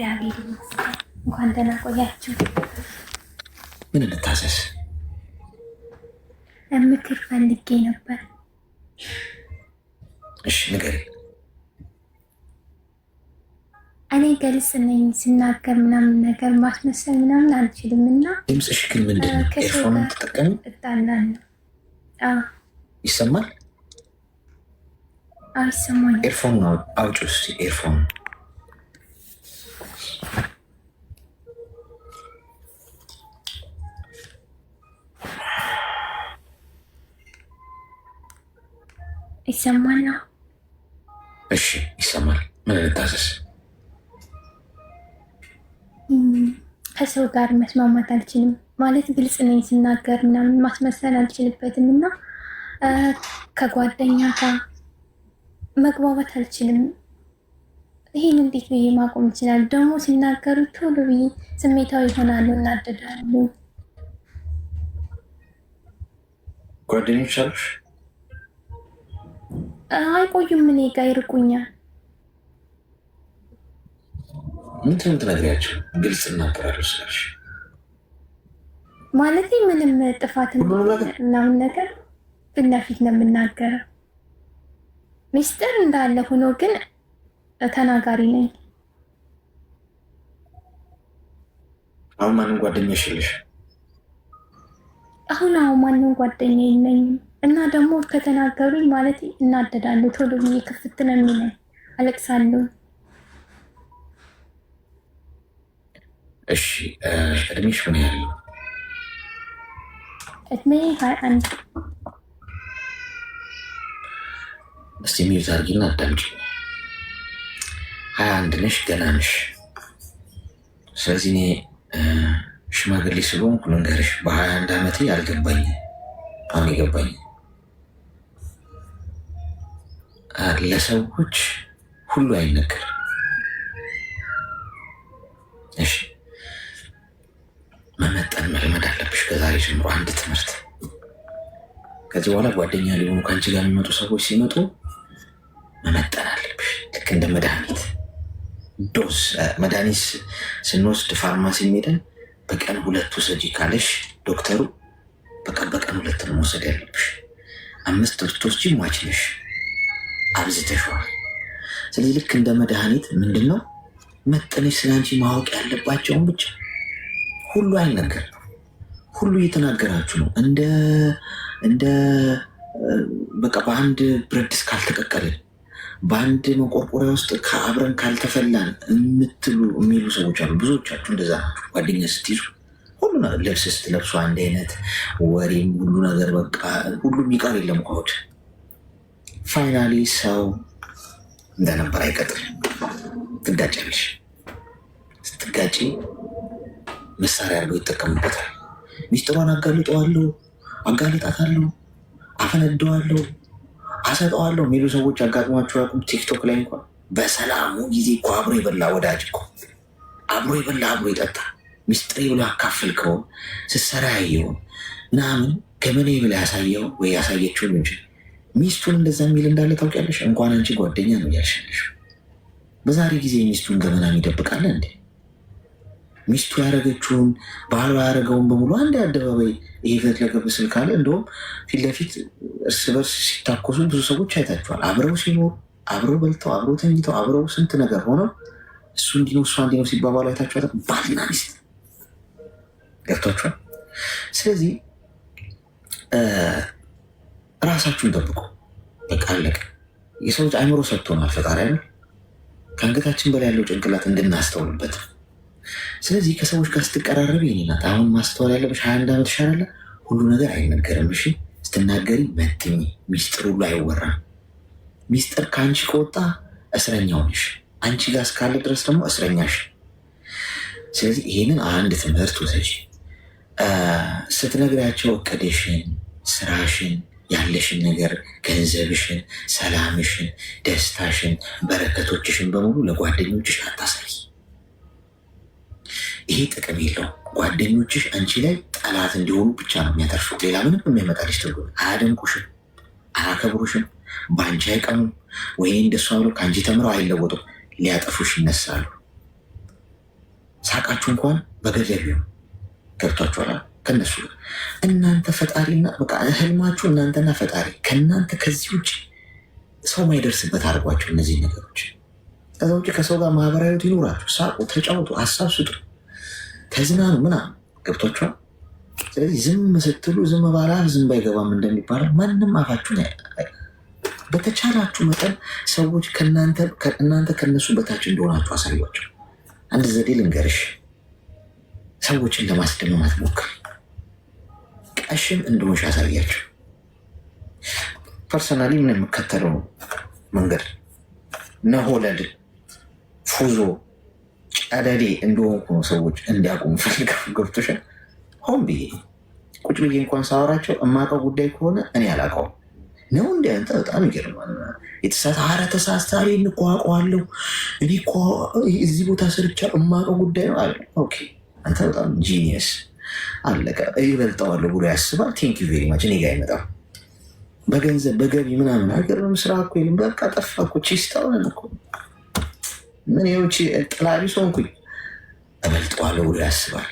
እግዚአብሔር ይመስገን። እንኳን ደህና ቆያችሁ። ምን እንታዘዝ? ምክር ፈልጌ ነበር። እሺ ንገሪኝ። እኔ ግልጽ ነኝ፣ ስናገር ምናምን ነገር ማስመሰል ምናምን አልችልም እና ድምፅሽ ግን ምንድን ነው? ኤርፎን ትጠቀሚ? እጣላለሁ። ይሰማል? ይሰማኛል። ኤርፎን አውጪ እስኪ ኤርፎን። ይሰማል? እሺ ይሰማል። ምን ልታዘዝ? ከሰው ጋር መስማማት አልችልም ማለት ግልጽ ነኝ፣ ስናገር ምናምን ማስመሰል አልችልበትም እና ከጓደኛ ጋር መግባባት አልችልም። ይህን እንዴት ብዬ ማቆም ይችላል? ደግሞ ሲናገሩ ቶሎ ብዬ ስሜታዊ ይሆናሉ፣ እናደዳሉ። ጓደኞች አሉሽ? አይቆዩም፣ እኔ ጋ ይርቁኛል። ምንድን ነው የምትነግሪያቸው? ግልጽ እናገራለሁ ስላልሽ ማለት ምንም ጥፋት ምናምን ነገር ፊት ለፊት ነው የምናገረው። ሚስጥር እንዳለ ሆኖ ግን ተናጋሪ ነኝ። አሁን ማንም ጓደኛሽ የለሽ? አሁን ማንም ጓደኛ የለኝም እና ደግሞ ከተናገሩኝ ማለት እናደዳለሁ። ቶሎ ብዬ ክፍት ነው የሚለኝ፣ አለቅሳለሁ። እሺ እድሜሽ ምን ያህል ነው? እድሜ 21። እስቲ ሚዩት አድርጊና አዳምጪ። 21 ነሽ፣ ገና ነሽ። ስለዚህ እኔ ሽማግሌ ስለሆንኩ ልንገርሽ፣ በ21 ዓመቴ አልገባኝም። አሁን የገባኝ ለሰዎች ሁሉ አይነገር። እሺ መመጠን መልመድ አለብሽ ከዛሬ ጀምሮ። አንድ ትምህርት ከዚህ በኋላ ጓደኛ ሊሆኑ ከአንቺ ጋር የሚመጡ ሰዎች ሲመጡ መመጠን አለብሽ። ልክ እንደ መድኃኒት ዶዝ መድኃኒት ስንወስድ ፋርማሲ ሄደን በቀን 2 ውሰጂ ካለሽ ዶክተሩ በቀን 2 ነው መውሰድ ያለብሽ። 5 ብትወስጂ ሟች ነሽ፣ አብዝተሽዋል። ስለዚህ ልክ እንደ መድኃኒት ምንድን ነው መጠነሽ ስለ አንቺ ማወቅ ያለባቸውን ብቻ ሁሉ አይነገር። ሁሉ እየተናገራችሁ ነው። እንደ በቃ በአንድ ብረት ድስት ካልተቀቀልን፣ በአንድ መቆርቆሪያ ውስጥ ከአብረን ካልተፈላን የሚሉ ሰዎች አሉ። ብዙዎቻችሁ እንደዛ ናችሁ። ጓደኛ ስትይዙ ሁሉ ልብስ ስትለብሱ አንድ አይነት ወሬም ሁሉ ነገር በቃ ሁሉ የሚቀር የለም። ሆድ ፋይናሊ ሰው እንደነበር አይቀጥል። ትጋጫለሽ። ስትጋጪ መሳሪያ አድርገው ይጠቀሙበታል። ሚስጥሯን አጋልጠዋለሁ፣ አጋልጣታለሁ፣ አፈነደዋለሁ፣ አሰጠዋለሁ የሚሉ ሰዎች አጋጥሟቸው ያውቁም? ቲክቶክ ላይ እንኳን በሰላሙ ጊዜ እኮ አብሮ የበላ ወዳጅ እኮ አብሮ የበላ አብሮ ይጠጣ ሚስጥሬ ብሎ አካፍልከው ስትሰራ ያየውን ምናምን ገመኔ ብላ ያሳየው ወይ ያሳየችውን እንጂ ሚስቱን እንደዛ የሚል እንዳለ ታውቂያለሽ? እንኳን አንቺ ጓደኛ ነው ያልሽልሽ። በዛሬ ጊዜ ሚስቱን ገመና ይደብቃል እንዴ? ሚስቱ ያደረገችውን ባህሏ ያደረገውን በሙሉ አንድ አደባባይ ይሄ ፊት ለገብ ስል ካለ እንደውም ፊት ለፊት እርስ በርስ ሲታኮሱ ብዙ ሰዎች አይታችኋል። አብረው ሲኖሩ፣ አብረው በልተው፣ አብረው ተኝተው፣ አብረው ስንት ነገር ሆነው እሱ እንዲነው እሷ እንዲነው ሲባባሉ አይታችኋል። ባልና ሚስት ገብቷችኋል። ስለዚህ ራሳችሁን ጠብቁ። በቃ አለቀ። የሰው ልጅ አይምሮ ሰጥቶናል ፈጣሪ አይደል? ከአንገታችን በላይ ያለው ጭንቅላት እንድናስተውልበት። ስለዚህ ከሰዎች ጋር ስትቀራረብ የኔ ናት አሁን ማስተዋል ያለብሽ 21 ዓመት ይሻላል። ሁሉ ነገር አይነገርም። እሺ ስትናገሪ መጥኝ። ሚስጥር ሁሉ አይወራም። ሚስጥር ከአንቺ ከወጣ እስረኛው ነሽ። አንቺ ጋር እስካለ ድረስ ደግሞ እስረኛሽ። ስለዚህ ይህንን አንድ ትምህርት ውሰጂ። ስትነግሪያቸው እቅድሽን፣ ስራሽን፣ ያለሽን ነገር፣ ገንዘብሽን፣ ሰላምሽን፣ ደስታሽን፣ በረከቶችሽን በሙሉ ለጓደኞችሽ አታሳይ። ይሄ ጥቅም የለውም። ጓደኞችሽ አንቺ ላይ ጠላት እንዲሆኑ ብቻ ነው የሚያተርፉት። ሌላ ምንም የሚያመጣልሽ ትርጉም አያደንቁሽም፣ አያከብሩሽም፣ በአንቺ አይቀኑም። ወይ እንደሷ ብሎ ከአንቺ ተምረው አይለወጡም። ሊያጠፉሽ ይነሳሉ። ሳቃችሁ እንኳን በገደብ ነው። ገብቷችኋል? ከነሱ እናንተ ፈጣሪና በቃ ህልማችሁ እናንተና ፈጣሪ ከእናንተ ከዚህ ውጭ ሰው ማይደርስበት አድርጓቸው እነዚህ ነገሮች። ከዛ ውጭ ከሰው ጋር ማህበራዊ ህይወት ይኖራችሁ፣ ሳቁ፣ ተጫወቱ፣ ሀሳብ ስጡ፣ ተዝናኑ ምናምን። ገብቷችኋል? ስለዚህ ዝም ስትሉ ዝም ባላ ዝም ባይገባም እንደሚባለው ማንም አፋችሁን በተቻላችሁ መጠን ሰዎች እናንተ ከነሱ በታች እንደሆናችሁ አሳዩቸው። አንድ ዘዴ ልንገርሽ፣ ሰዎችን ለማስደመም አትሞክር። ቀሽም እንደሆንሽ አሳያቸው። ፐርሰናሊ ምን የምከተለው መንገድ ነሆለድ ፉዞ ጨደዴ እንደሆንኩ ነው ሰዎች እንዲያውቁ ፈልገው። ገብቶሻል? ሆን ብዬ ቁጭ ብዬ እንኳን ሳወራቸው እማውቀው ጉዳይ ከሆነ እኔ አላውቀውም ነው። እንዲ አንተ በጣም ይገርማል። የተሳሳረ ተሳሳሪ እንቋቋዋለሁ እኔ እኮ እዚህ ቦታ ስርቻ እማውቀው ጉዳይ ነው አለ። ኦኬ አንተ በጣም ጂኒየስ አለቀ። ይበልጠዋለሁ ብሎ ያስባል። ቴንክ ዩ ቬሪ ማች። እኔ ጋ አይመጣም። በገንዘብ በገቢ ምናምን አይገርምም። ስራ እኮ የለም። በቃ ጠፋ እኮ ቺስታውን እኮ ምን ይውጪ ጥላቢ ሶንኩኝ እበልጠዋለሁ ብሎ ያስባል።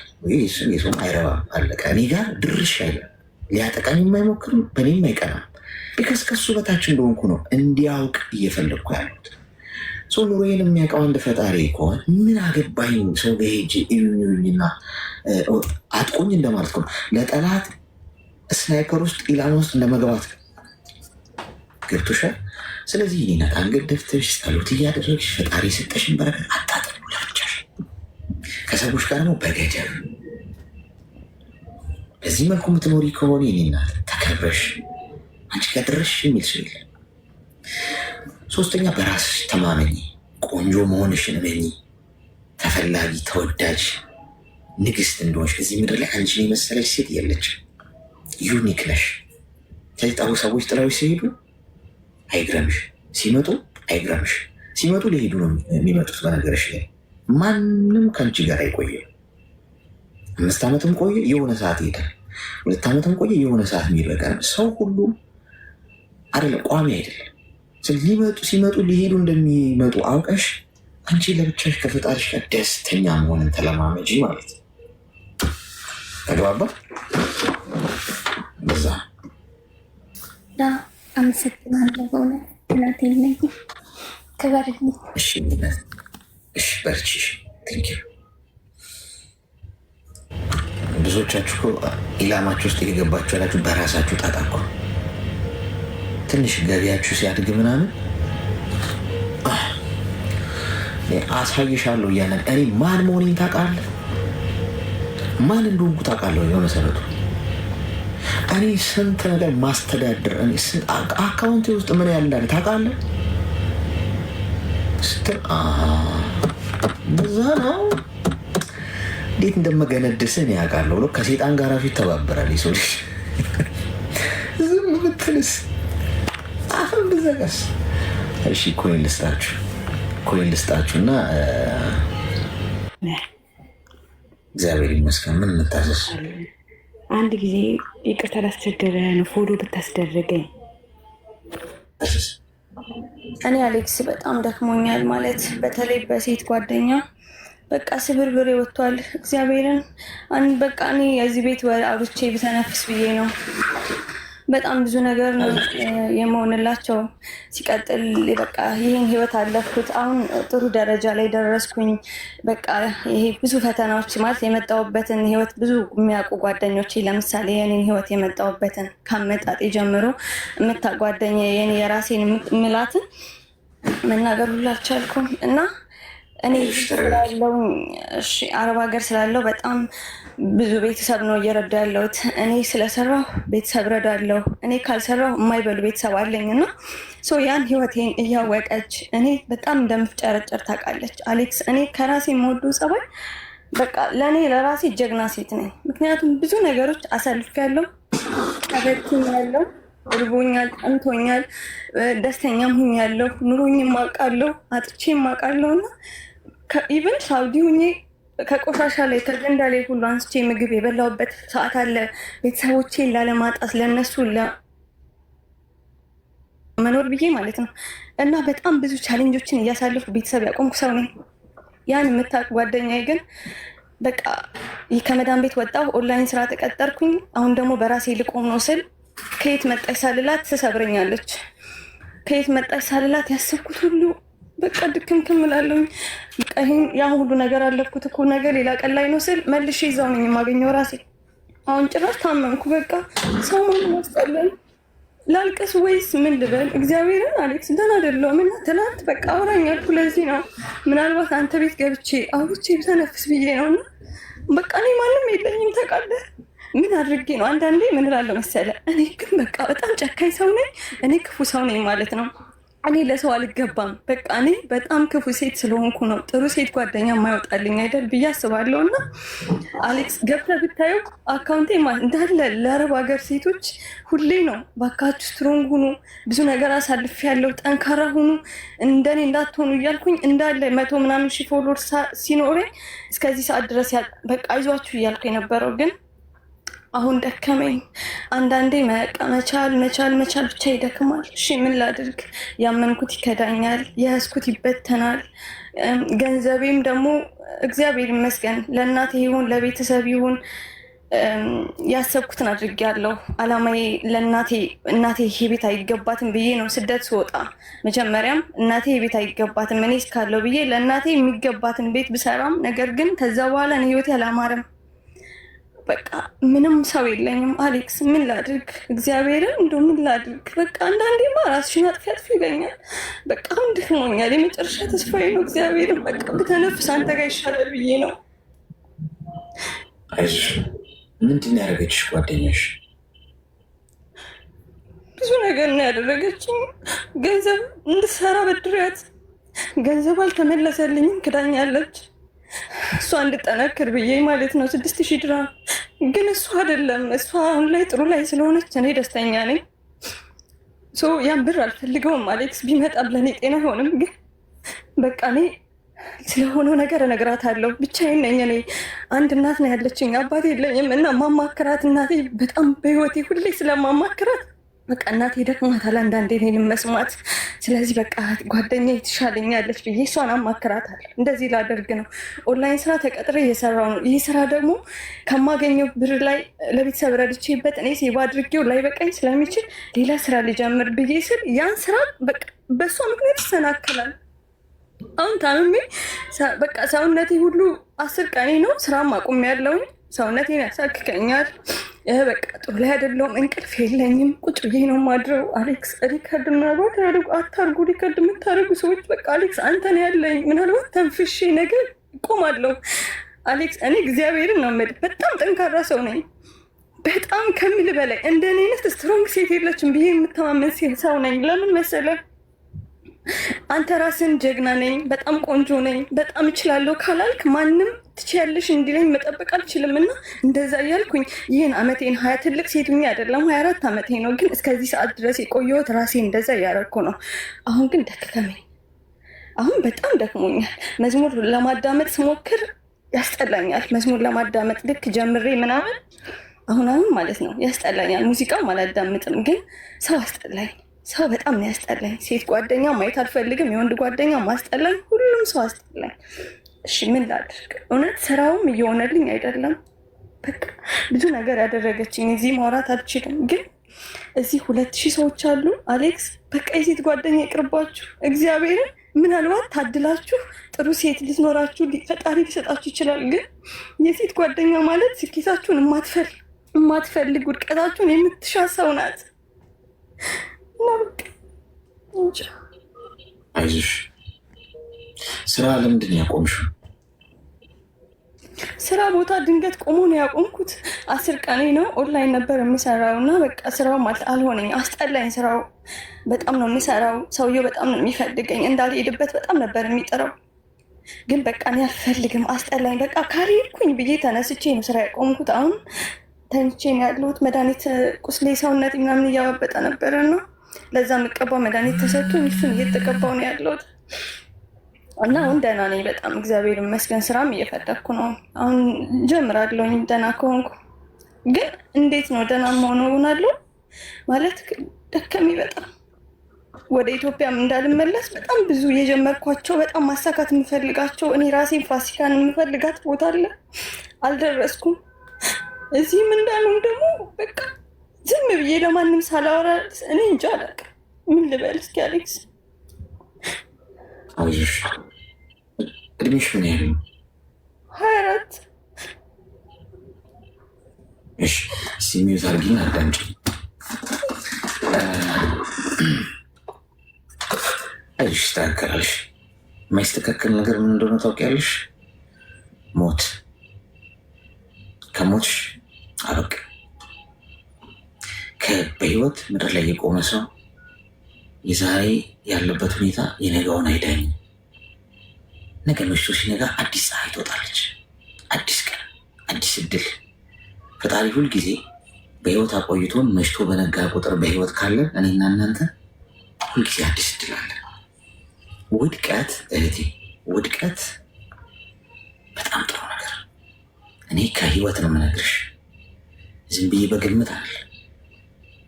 የሰውም አይረባም። አለቀ። እኔ ጋር ድርሽ አይለም። ሊያጠቃኝ የማይሞክርም በእኔም አይቀናም። ቢከስ ከሱ በታች እንደሆንኩ ነው እንዲያውቅ እየፈለግኩ ያሉት። ሰው ኑሮዬን የሚያውቀው አንድ ፈጣሪ ከሆነ ምን አገባኝ? ሰው ጋር ሄጄ እዩኝና አጥቆኝ እንደማለት ነው። ለጠላት ስናይፐር ውስጥ ኢላማ ውስጥ እንደመግባት ገብቶሻል? ስለዚህ ይህን አንገት ደፍተሽ ጸሎት እያደረግሽ ፈጣሪ የሰጠሽን በረከት አታጥሉ ለብቻሽ። ከሰዎች ጋር ነው በገደብ በዚህ መልኩ የምትኖሪ ከሆነ የኔ እናት ተከብረሽ አንቺ ከድረሽ የሚል ሰው የለም። ሶስተኛ በራስሽ ተማመኝ። ቆንጆ መሆንሽን እመኚ። ተፈላጊ ተወዳጅ ንግስት እንደሆንሽ ከዚህ ምድር ላይ አንቺን የመሰለች ሴት የለችም። ዩኒክ ነሽ። ተይጣው ሰዎች ጥላዎች ሲሄዱ አይግረምሽ፣ ሲመጡ አይግረምሽ። ሲመጡ ሊሄዱ ነው የሚመጡት። በነገርሽ ላይ ማንም ከአንቺ ጋር አይቆየም። 5 ዓመትም ቆየ የሆነ ሰዓት ይሄዳል። 2 ዓመትም ቆየ የሆነ ሰዓት የሚረቀም ሰው ሁሉ አይደለም፣ ቋሚ አይደለም። ሲመጡ ሊሄዱ እንደሚመጡ አውቀሽ አንቺ ለብቻሽ ከፈጣሪሽ ጋር ደስተኛ መሆንን ተለማመጂ ማለት ነው። ተግባባ? በዛ አመሰግናለሁ። በእውነት እናቴ ነኝ። ክበርልኝ። እሺ በርቺ። ቴንኪው። ብዙዎቻችሁ እኮ ኢላማችሁ ውስጥ የገባችሁ ያላችሁ በራሳችሁ ጣጣ እኮ ትንሽ ገቢያችሁ ሲያድግ ምናምን አሳይሻለሁ እያለን እኔ ማን መሆኔን ታውቃለህ? ማን እንደሆንኩ ታውቃለህ? በመሰረቱ እኔ ስንት ነገር ማስተዳደር አካውንቴ ውስጥ ምን ያህል እንዳለ ታውቃለህ? ስትል በዛ ነው እንዴት እንደመገነድስን ያውቃለሁ ብሎ ከሴጣን ጋር ፊት ተባበራል። ሰው ልጅ ዝም ብትልስ አሁን ብዘጋስ? እሺ ኮይን ልስጣችሁ እና እግዚአብሔር ይመስገን። ምን እንታዘዝ? አንድ ጊዜ ይቅርታ ላስቸገረ ነው ፎሎ ብታስደረገኝ። እኔ አሌክስ በጣም ደክሞኛል። ማለት በተለይ በሴት ጓደኛ በቃ ስብርብሬ ወጥቷል። እግዚአብሔርን በቃ እኔ የዚህ ቤት አውርቼ ብተነፍስ ብዬ ነው። በጣም ብዙ ነገር የመሆንላቸው ሲቀጥል በቃ ይህን ህይወት አለፍኩት። አሁን ጥሩ ደረጃ ላይ ደረስኩኝ። በቃ ይሄ ብዙ ፈተናዎች ማለት የመጣሁበትን ህይወት ብዙ የሚያውቁ ጓደኞች ለምሳሌ የኔን ህይወት የመጣሁበትን ከአመጣጤ ጀምሮ የምታጓደኝ የኔ የራሴን የምላትን መናገር ሁሉ አልቻልኩም እና እኔ ስላለው አረብ ሀገር ስላለው በጣም ብዙ ቤተሰብ ነው እየረዳ ያለሁት። እኔ ስለሰራሁ ቤተሰብ ረዳለሁ። እኔ ካልሰራሁ የማይበሉ ቤተሰብ አለኝ እና ያን ህይወቴን እያወቀች እኔ በጣም እንደምፍጨረጨር ታውቃለች። አሌክስ እኔ ከራሴ የምወዱ ጸባይ በቃ ለእኔ ለራሴ ጀግና ሴት ነኝ። ምክንያቱም ብዙ ነገሮች አሳልፌያለሁ፣ ተበድያለሁ፣ እርቦኛል፣ ጠምቶኛል፣ ደስተኛም ሁኛለሁ፣ ኑሮኝም አውቃለሁ፣ አጥቼም አውቃለሁ እና ኢቨን ሳውዲ ሁኜ ከቆሻሻ ላይ ከገንዳ ላይ ሁሉ አንስቼ ምግብ የበላሁበት ሰዓት አለ። ቤተሰቦቼን ላለማጣት ለነሱ መኖር ብዬ ማለት ነው እና በጣም ብዙ ቻሌንጆችን እያሳለፉ ቤተሰብ ያቆምኩ ሰው ነኝ። ያን የምታውቅ ጓደኛዬ ግን በቃ ከመዳን ቤት ወጣሁ፣ ኦንላይን ስራ ተቀጠርኩኝ። አሁን ደግሞ በራሴ ልቆም ነው ስል ከየት መጣች ሳልላት ትሰብረኛለች። ከየት መጣች ሳልላት ያሰብኩት ሁሉ በቃ ድክምክም እላለሁኝ። በቃ ይሄን ያ ሁሉ ነገር አለፍኩት እኮ ነገር ሌላ ቀን ላይ ነው ስል መልሼ ይዛው ነኝ የማገኘው ራሴ። አሁን ጭራሽ ታመምኩ። በቃ ሰው ምን ያስጠላል። ላልቅስ ወይስ ምን ልበል? እግዚአብሔርን አሌክስ ደህና አይደለሁም እና ትናንት በቃ አውራኝ አልኩ። ለዚህ ነው ምናልባት አንተ ቤት ገብቼ አውርቼ ብተነፍስ ብዬ ነው። እና በቃ እኔ ማንም የለኝም ታውቃለህ። ምን አድርጌ ነው? አንዳንዴ ምን እላለሁ መሰለህ፣ እኔ ግን በቃ በጣም ጨካኝ ሰው ነኝ፣ እኔ ክፉ ሰው ነኝ ማለት ነው። እኔ ለሰው አልገባም። በቃ እኔ በጣም ክፉ ሴት ስለሆንኩ ነው ጥሩ ሴት ጓደኛ የማይወጣልኝ አይደል ብዬ አስባለሁ። እና አሌክስ ገብተህ ብታየው አካውንቴ እንዳለ ለአረብ ሀገር ሴቶች ሁሌ ነው ባካችሁ ስትሮንግ ሁኑ፣ ብዙ ነገር አሳልፍ ያለው ጠንካራ ሁኑ፣ እንደኔ እንዳትሆኑ እያልኩኝ እንዳለ 100 ምናምን ሺህ ፎሎወር ሲኖረኝ እስከዚህ ሰዓት ድረስ በቃ አይዟችሁ እያልኩ የነበረው ግን አሁን ደከመኝ። አንዳንዴ መቻል ብቻ ይደክማል። እሺ ምን ላድርግ? ያመንኩት ይከዳኛል፣ የያዝኩት ይበተናል። ገንዘቤም ደግሞ እግዚአብሔር ይመስገን ለእናቴ ይሁን ለቤተሰብ ይሁን ያሰብኩትን አድርጌያለሁ። አላማዬ እናቴ ይሄ ቤት አይገባትም ብዬ ነው ስደት ስወጣ መጀመሪያም እናቴ ይሄ ቤት አይገባትም እኔ እስካለው ብዬ ለእናቴ የሚገባትን ቤት ብሰራም ነገር ግን ከዛ በኋላ እኔ ህይወቴ አላማረም። በቃ ምንም ሰው የለኝም አሌክስ፣ ምን ላድርግ? እግዚአብሔርን እንደው ምን ላድርግ? በቃ አንዳንዴማ ራስሽን አጥፊ ይለኛል። በቃ አሁን ደክሞኛል። የመጨረሻ ተስፋዬ ነው እግዚአብሔርን በቃ ብተነፍስ አንተ ጋር ይሻላል ብዬ ነው። አይዞሽ። ምንድን ነው ያደረገችሽ ጓደኛሽ? ብዙ ነገር ነው ያደረገችኝ። ገንዘብ እንድሰራ በድሪያት ገንዘብ አልተመለሰልኝም፣ ክዳኛለች። እሷ እንድጠነክር ብዬ ማለት ነው 6000 ድራም። ግን እሷ አይደለም እሷ አሁን ላይ ጥሩ ላይ ስለሆነች እኔ ደስተኛ ነኝ። ያን ብር አልፈልገውም አሌክስ፣ ቢመጣም ለእኔ ጤና አይሆንም። ግን በቃ እኔ ስለሆነው ነገር እነግራታለሁ። ብቻዬን ነኝ እኔ። አንድ እናት ነው ያለችኝ፣ አባት የለኝም። እና ማማክራት እናቴ በጣም በህይወቴ ሁሌ ስለማማክራት በቃ እናቴ ደክማታል አንዳንዴ እኔንም መስማት። ስለዚህ በቃ ጓደኛ ትሻለኛለች ብዬ እሷን አማክራታለሁ። እንደዚህ ላደርግ ነው። ኦንላይን ስራ ተቀጥሬ እየሰራው ነው። ይህ ስራ ደግሞ ከማገኘው ብር ላይ ለቤተሰብ ረድቼበት እኔ ሴባ አድርጌው ላይ በቀኝ ስለሚችል ሌላ ስራ ሊጀምር ብዬ ስል ያን ስራ በእሷ ምክንያት ይሰናከላል። አሁን ታምሜ በቃ ሰውነቴ ሁሉ 10 ቀኔ ነው። ስራም አቁሜያለሁኝ። ሰውነቴን ያሳክከኛል። በቃ ጥሩ ላይ አይደለሁም። እንቅልፍ የለኝም። ቁጭ ብዬ ነው ማድረው። አሌክስ ሪከርድ ምናልባት አታርጉ። ሪከርድ የምታደርጉ ሰዎች በቃ አሌክስ አንተን ያለኝ ምናልባት ተንፍሼ ነገር እቆማለሁ። አሌክስ እኔ እግዚአብሔርን ነው የምልህ በጣም ጠንካራ ሰው ነኝ። በጣም ከሚል በላይ እንደኔ አይነት ስትሮንግ ሴት የለችም ብዬ የምተማመን ሰው ነኝ። ለምን መሰለህ? አንተ ራስን ጀግና ነኝ፣ በጣም ቆንጆ ነኝ፣ በጣም እችላለሁ ካላልክ ማንም ትችያለሽ እንዲለኝ መጠበቅ አልችልም። እና እንደዛ እያልኩኝ ይህን አመቴን 20 ትልቅ ሴት አይደለም 24 ዓመቴ ነው፣ ግን እስከዚህ ሰዓት ድረስ የቆየሁት ራሴ እንደዛ እያደረኩ ነው። አሁን ግን ደከመኝ። አሁን በጣም ደክሞኛል። መዝሙር ለማዳመጥ ስሞክር ያስጠላኛል። መዝሙር ለማዳመጥ ልክ ጀምሬ ምናምን አሁን ማለት ነው ያስጠላኛል። ሙዚቃም አላዳምጥም፣ ግን ሰው አስጠላኝ። ሰው በጣም ነው ያስጠላኝ። ሴት ጓደኛ ማየት አልፈልግም፣ የወንድ ጓደኛ ማስጠላኝ፣ ሁሉም ሰው አስጠላኝ። እሺ ምን ላድርግ? እውነት ስራውም እየሆነልኝ አይደለም። በቃ ብዙ ነገር ያደረገችኝ እዚህ ማውራት አልችልም፣ ግን እዚህ 2000 ሰዎች አሉ አሌክስ። በቃ የሴት ጓደኛ ይቅርባችሁ። እግዚአብሔርን ምናልባት ታድላችሁ ጥሩ ሴት ልትኖራችሁ ፈጣሪ ሊሰጣችሁ ይችላል። ግን የሴት ጓደኛ ማለት ስኬታችሁን የማትፈልግ ውድቀታችሁን የምትሻ ሰው ናት። አይዞሽ። ስራ ለምንድን ነው ያቆምሽው? ስራ ቦታ ድንገት ቆሞ ነው ያቆምኩት። 10 ቀኔ ነው። ኦንላይን ነበር የምሰራው እና በቃ ስራው ማለት አልሆነኝ፣ አስጠላኝ። ስራው በጣም ነው የምሰራው። ሰውየው በጣም ነው የሚፈልገኝ። እንዳልሄድበት በጣም ነበር የሚጥረው። ግን በቃ እኔ አልፈልግም፣ አስጠላኝ። በቃ ካልሄድኩኝ ብዬ ተነስቼ ነው ስራ ያቆምኩት። አሁን ተኝቼ ነው ያለሁት። መድኃኒት ቁስሌ ሰውነት ምናምን እያባበጠ ነበረ ነው ለዛ የምቀባው መድኃኒት ተሰጥቶኝ እሱን እየተቀባው ነው ያለሁት እና አሁን ደህና ነኝ በጣም እግዚአብሔር ይመስገን። ስራም እየፈለኩ ነው። አሁን ጀምራለሁኝ ደህና ከሆንኩ። ግን እንዴት ነው ደህና መሆን ሆናለሁ ማለት ደከመኝ በጣም ወደ ኢትዮጵያም እንዳልመለስ በጣም ብዙ የጀመርኳቸው በጣም ማሳካት የምፈልጋቸው እኔ ራሴን ፋሲካን የምፈልጋት ቦታ አለ፣ አልደረስኩም። እዚህም እንዳሉም ደግሞ በቃ ዝም ብዬ ለማንም ሳላወራ እኔ እንጃ አላውቅም። ምን ልበል እስኪ አሌክስ? አይዞሽ። እድሜሽ ምን ያህል ነው? 24 እሺ፣ ሲሚዩት አድርጊኝ፣ አዳምጪ። አይዞሽ፣ ይስተካከላልሽ። የማይስተካከል ነገር ምን እንደሆነ ታውቂያለሽ? ሞት። ከሞትሽ አበቃ። በህይወት ምድር ላይ የቆመ ሰው የዛሬ ያለበት ሁኔታ የነገውን አይዳኝ። ነገ መሽቶ ሲነጋ አዲስ ፀሐይ ትወጣለች። አዲስ ቀን፣ አዲስ እድል። ፈጣሪ ሁልጊዜ በህይወት አቆይቶን መሽቶ በነጋ ቁጥር በህይወት ካለን እኔና እናንተ ሁልጊዜ አዲስ እድል አለ። ውድቀት እህቴ፣ ውድቀት በጣም ጥሩ ነገር። እኔ ከህይወት ነው የምነግርሽ፣ ዝም ብዬ በግምት አለ።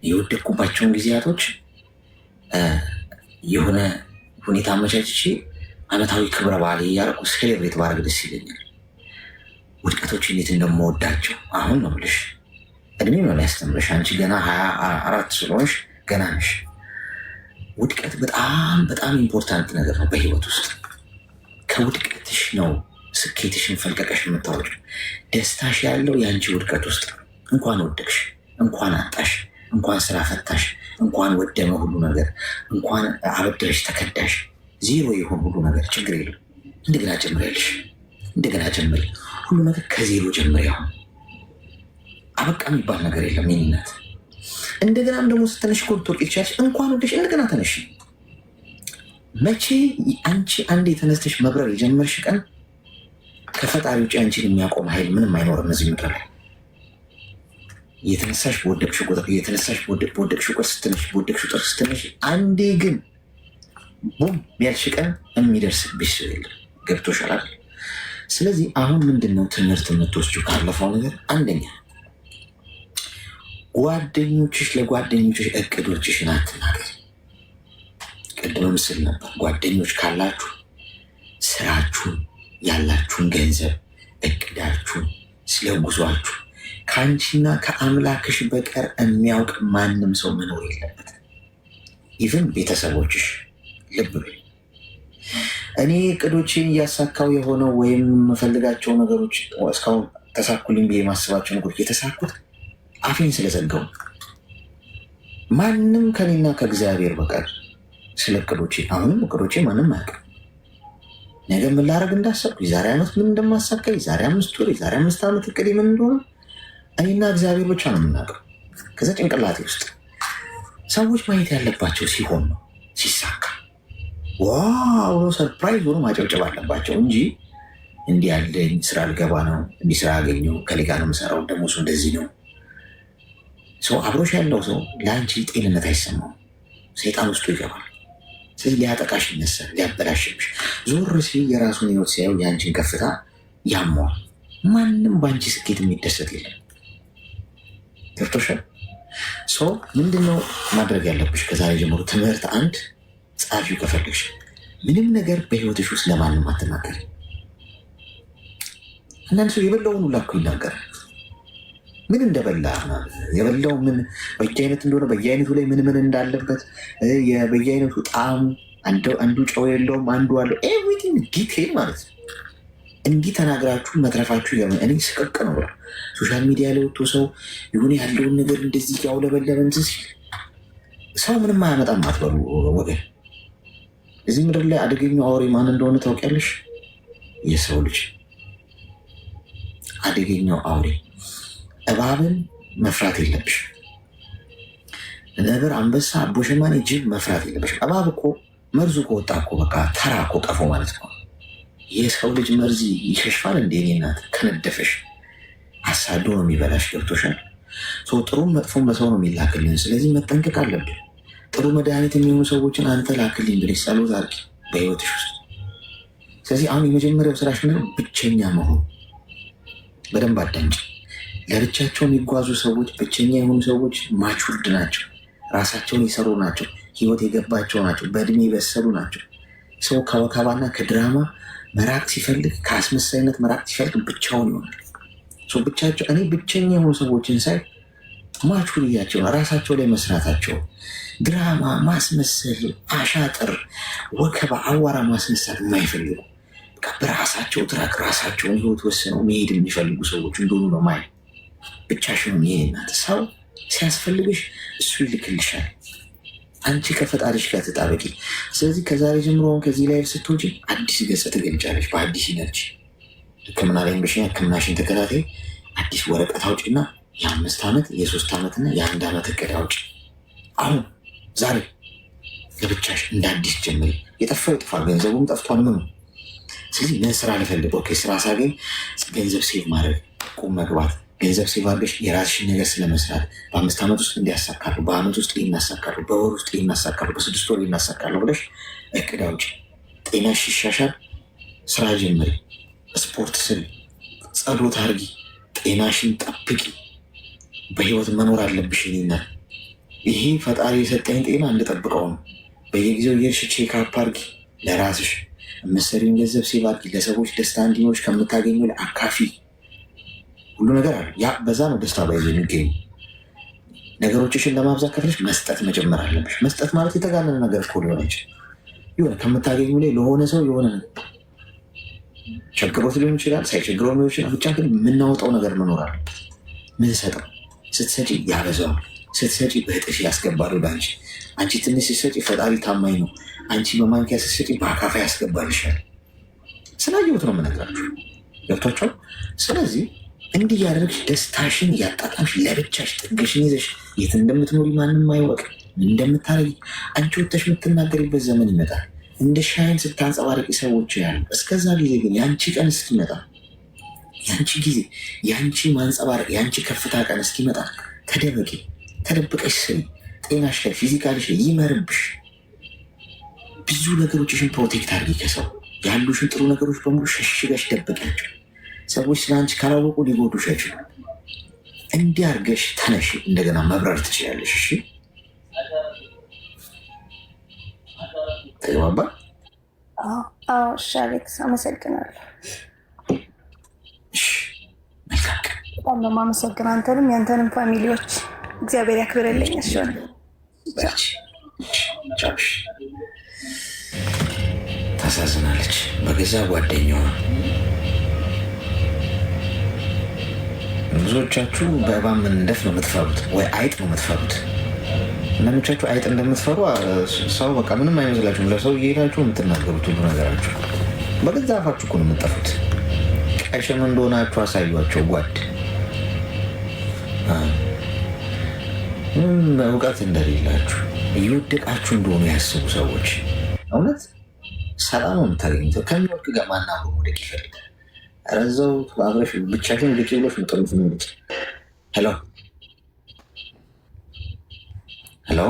የወደቅኩባቸውን ጊዜያቶች የሆነ ሁኔታ አመቻችቼ አመታዊ ክብረ በዓል እያደረኩ ሴሌብሬት ባረግ ደስ ይለኛል። ውድቀቶች እንዴት እንደምወዳቸው አሁን ነው የምልሽ። እድሜ ነው ያስተምርሽ። አንቺ ገና 24 ስለሆንሽ ገና ነሽ። ውድቀት በጣም በጣም ኢምፖርታንት ነገር ነው በህይወት ውስጥ። ከውድቀትሽ ነው ስኬትሽን ፈልቀቀሽ የምታወጪው። ደስታሽ ያለው የአንቺ ውድቀት ውስጥ። እንኳን ወደቅሽ፣ እንኳን አጣሽ፣ እንኳን ስራ ፈታሽ፣ እንኳን ወደመ ሁሉ ነገር፣ እንኳን አበደረሽ ተከዳሽ፣ ዜሮ የሆን ሁሉ ነገር ችግር የለም። እንደገና ጀምሪያለሽ፣ እንደገና ጀምሪ። ሁሉ ነገር ከዜሮ ጀምሪ። አሁን አበቃ የሚባል ነገር የለም የኔነት። እንደገናም ደግሞ ስትነሽ እኮ ልትወርቅ ይችላልሽ። እንኳን ወደሽ እንደገና ተነሽ። መቼ አንቺ አንዴ የተነስተሽ መብረር የጀመርሽ ቀን ከፈጣሪ ውጭ አንቺን የሚያቆም ኃይል ምንም አይኖርም እዚህ ምድር ላይ። የተነሳሽ በወደቅሽ ቁጥር የተነሳሽ በወደቅሽ ቁጥር ስትነሽ በወደቅሽ ቁጥር ስትነሽ አንዴ ግን ቡም ያልሽ ቀን የሚደርስብሽ ሰው የለም። ገብቶሻል? ስለዚህ አሁን ምንድነው ትምህርት የምትወስጂው ካለፈው ነገር? አንደኛ ጓደኞችሽ ለጓደኞችሽ እቅዶችሽን አትናገሪ። ቅድም ምስል ነበር። ጓደኞች ካላችሁ ስራችሁን፣ ያላችሁን ገንዘብ፣ እቅዳችሁን፣ ስለ ጉዟችሁ ከአንቺና ከአምላክሽ በቀር የሚያውቅ ማንም ሰው መኖር የለበትም። ኢቭን ቤተሰቦችሽ። ልብ በይ። እኔ እቅዶችን እያሳካው የሆነው ወይም የምፈልጋቸው ነገሮች እስካሁን ተሳኩልኝ ብዬ የማስባቸው ነገሮች የተሳኩት አፌን ስለዘጋው፣ ማንም ከኔና ከእግዚአብሔር በቀር ስለ እቅዶቼ አሁንም እቅዶቼ ማንም አያውቅም። ነገ ምን ላደርግ እንዳሰብኩ፣ የዛሬ ዓመት ምን እንደማሳካ፣ የዛሬ 5 ወር፣ የዛሬ 5 ዓመት እቅዴ ምን እንደሆነ እኔና እግዚአብሔር ብቻ ነው የምናውቀው። ከዛ ጭንቅላቴ ውስጥ ሰዎች ማየት ያለባቸው ሲሆን ነው ሲሳካ ዋው ሰርፕራይዝ ሆኖ ማጨብጨብ አለባቸው እንጂ እንዲህ ያለኝ ስራ ልገባ ነው፣ እንዲህ ስራ ያገኘው ከሌጋ ነው የምሰራው፣ ደግሞ እሱ እንደዚህ ነው። ሰው አብሮሽ ያለው ሰው ለአንቺ ጤንነት አይሰማውም፣ ሰይጣን ውስጡ ይገባል። ስለዚህ ሊያጠቃሽ ይነሳል፣ ሊያበላሽብሽ። ዞር ሲል የራሱን ህይወት ሲያዩ የአንቺን ከፍታ ያሟል። ማንም በአንቺ ስኬት የሚደሰት የለም። ገብቶሻል? ሰው ምንድነው ማድረግ ያለብሽ ከዛሬ ጀምሮ? ትምህርት አንድ ጻፊው ከፈለግሽ ምንም ነገር በህይወትሽ ውስጥ ለማንም አትናገሪ። አንዳንድ ሰው የበላውን ሁላ እኮ ይናገራል። ምን እንደበላ የበላው ምን በየአይነት እንደሆነ በየአይነቱ ላይ ምን ምን እንዳለበት በየአይነቱ ጣዕሙ፣ አንዱ ጨው የለውም አንዱ አለው፣ ኤቭሪቲንግ ዲቴል ማለት ነው። እንዲህ ተናግራችሁ መትረፋችሁ ይገርም። እኔ ስቅቅ ነው ብላ ሶሻል ሚዲያ ላይ ወጥቶ ሰው የሆነ ያለውን ነገር እንደዚህ ያውለበለበ እንትን ሲል ሰው ምንም አያመጣም አትበሉ ወገን። እዚህ ምድር ላይ አደገኛው አውሬ ማን እንደሆነ ታውቂያለሽ? የሰው ልጅ አደገኛው አውሬ። እባብን መፍራት የለብሽ። ነብር፣ አንበሳ፣ አቦሸማኔ፣ ጅብ መፍራት የለብሽ። እባብ እኮ መርዙ ከወጣ እኮ በቃ ተራ እኮ ቀፎ ማለት ነው። የሰው ልጅ መርዝ ይሸሽፋል እንደ እኔ እናት ከነደፈሽ አሳዶ ነው የሚበላሽ። ገብቶሻል? ጥሩም መጥፎም በሰው ነው የሚላክልን። ስለዚህ መጠንቀቅ አለብን። ጥሩ መድኃኒት የሚሆኑ ሰዎችን አንተ ላክልኝ ብለሽ ጸሎት አድርጊ በህይወትሽ ውስጥ። ስለዚህ አሁን የመጀመሪያው ስራሽ ምንድነው? ብቸኛ መሆን። በደንብ አዳምጪ። ለብቻቸው የሚጓዙ ሰዎች፣ ብቸኛ የሆኑ ሰዎች ማቹርድ ናቸው፣ ራሳቸውን የሰሩ ናቸው፣ ህይወት የገባቸው ናቸው። በእድሜ የበሰሉ ናቸው። ሰው ከወከባና ከድራማ መራቅ ሲፈልግ፣ ከአስመሳይነት መራቅ ሲፈልግ ብቻውን ይሆናል። ብቻቸው እኔ ብቸኛ የሆኑ ሰዎችን ሳይ ማቹሪያቸው ራሳቸው ላይ መስራታቸው፣ ድራማ ማስመሰል፣ አሻጥር፣ ወከባ፣ አዋራ ማስነሳት የማይፈልጉ በራሳቸው ትራክ ራሳቸውን ህይወት ወስነው መሄድ የሚፈልጉ ሰዎች እንደሆኑ ነው ማይ። ብቻሽን ይሄናት ሰው ሲያስፈልግሽ እሱ ይልክልሻል። አንቺ ከፈጣሪሽ ጋር ተጣበቂ። ስለዚህ ከዛሬ ጀምሮ ከዚህ ላይ ስትወጪ አዲስ ገጽ ትገልጫለሽ በአዲስ ኢነርጂ። ህክምና ላይ በሽኛ ህክምናሽን ተከታታይ አዲስ ወረቀት አውጪና የ5 ዓመት የ3 ዓመትና የ1 ዓመት እቅድ አውጪ። አሁን ዛሬ ለብቻሽ እንደ አዲስ ጀምሪ። የጠፋው ይጥፋል፣ ገንዘቡም ጠፍቷል። ምን ስለዚህ ምን ስራ ልፈልግ? ኦኬ ስራ ሳገኝ ገንዘብ ሴቭ ማድረግ፣ ቁም መግባት፣ ገንዘብ ሴቭ አድርገሽ የራስሽን ነገር ስለመስራት በ5 ዓመት ውስጥ እንዲያሳካሉ፣ በአመት ውስጥ ይናሳካሉ፣ በወር ውስጥ ይናሳካሉ፣ በ6 ወር ይናሳካሉ ብለሽ እቅድ አውጪ። ጤናሽ ይሻሻል፣ ስራ ጀምሪ፣ ስፖርት ስሪ፣ ጸሎት አርጊ፣ ጤናሽን ጠብቂ። በህይወት መኖር አለብሽ። ኔና ይሄ ፈጣሪ የሰጠኝ ጤና እንድጠብቀው ነው። በየጊዜው የእርሽ ቼክአፕ አርጊ፣ ለራስሽ የምትሰሪውን ገንዘብ ሴቭ አድርጊ። ለሰዎች ደስታ እንዲኖች ከምታገኘው ላይ አካፊ። ሁሉ ነገር አለ። ያ በዛ ነው ደስታ ባይዞ የሚገኙ ነገሮችሽን ለማብዛት ከፍለሽ መስጠት መጀመር አለብሽ። መስጠት ማለት የተጋነነ ነገር እኮ ሊሆን አይችል። የሆነ ከምታገኙ ላይ ለሆነ ሰው የሆነ ቸግሮት ሊሆን ይችላል፣ ሳይቸግረው ሊሆን ይችላል። ብቻ ግን የምናወጣው ነገር መኖር አለበት። ምን ሰጠው ስትሰጪ ያበዛዋል፣ ስትሰጪ በእጥፍ ያስገባል ወደ አንቺ። አንቺ ትንሽ ስትሰጪ ፈጣሪ ታማኝ ነው። አንቺ በማንኪያ ስትሰጪ በአካፋ ያስገባልሻል። ስላየሁት ነው የምነግራችሁ። ገብቷችኋል? ስለዚህ እንዲህ ያደረግሽ ደስታሽን እያጣጣምሽ ለብቻሽ ጥግሽን ይዘሽ የት እንደምትኖሪ ማንም አይወቅ፣ ምን እንደምታረጊ አንቺ ወጥተሽ የምትናገሪበት ዘመን ይመጣል። እንደ ሻይን ስታንጸባረቂ ሰዎች ያሉ። እስከዛ ጊዜ ግን የአንቺ ቀን እስኪመጣ፣ የአንቺ ጊዜ፣ የአንቺ ማንጸባረቅ፣ የአንቺ ከፍታ ቀን እስኪመጣ ተደበቂ፣ ተደብቀሽ ስሪ። ጤናሽ ላይ ፊዚካልሽ ላይ ይመርብሽ። ብዙ ነገሮችሽን ፕሮቴክት አድርጊ። ከሰው ያሉሽን ጥሩ ነገሮች በሙሉ ሸሽገሽ ደብቂያቸው። ሰዎች ስለ አንቺ ካላወቁ ሊጎዱሽ አይችሉም። እንዲህ አድርገሽ ተነሽ፣ እንደገና መብረር ትችላለሽ። እሺ ተግባባ? እሺ አሌክስ፣ አመሰግናለሁ። መልካም ቀን። በጣም ነው የማመሰግነው። አንተንም ያንተንም ፋሚሊዎች እግዚአብሔር ያክብርልኝ። እሺ ቻውሽ። ታሳዝናለች። በገዛ ጓደኛዋ ብዙዎቻችሁ በእባብ መንደፍ ነው የምትፈሩት፣ ወይ አይጥ ነው የምትፈሩት። አንዳንዶቻችሁ አይጥ እንደምትፈሩ ሰው በቃ ምንም አይመስላችሁም። ለሰው እየሄዳችሁ የምትናገሩት ሁሉ ነገራችሁ በገዛ አፋችሁ እኮ ነው የምትጠፉት። ቀሽም እንደሆናችሁ አሳዩቸው። ጓድ ምንም እውቀት እንደሌላችሁ እየወደቃችሁ እንደሆኑ ያስቡ ሰዎች። እውነት ሰላም ነው የምታገኙት። ከሚወድቅ ጋር ማናብሮ ወደቅ ይፈልጋል። ረዛው አብረሽ ብቻሽን ወደቂ ብሎሽ ምጥሩት። ሄሎ ሄሎ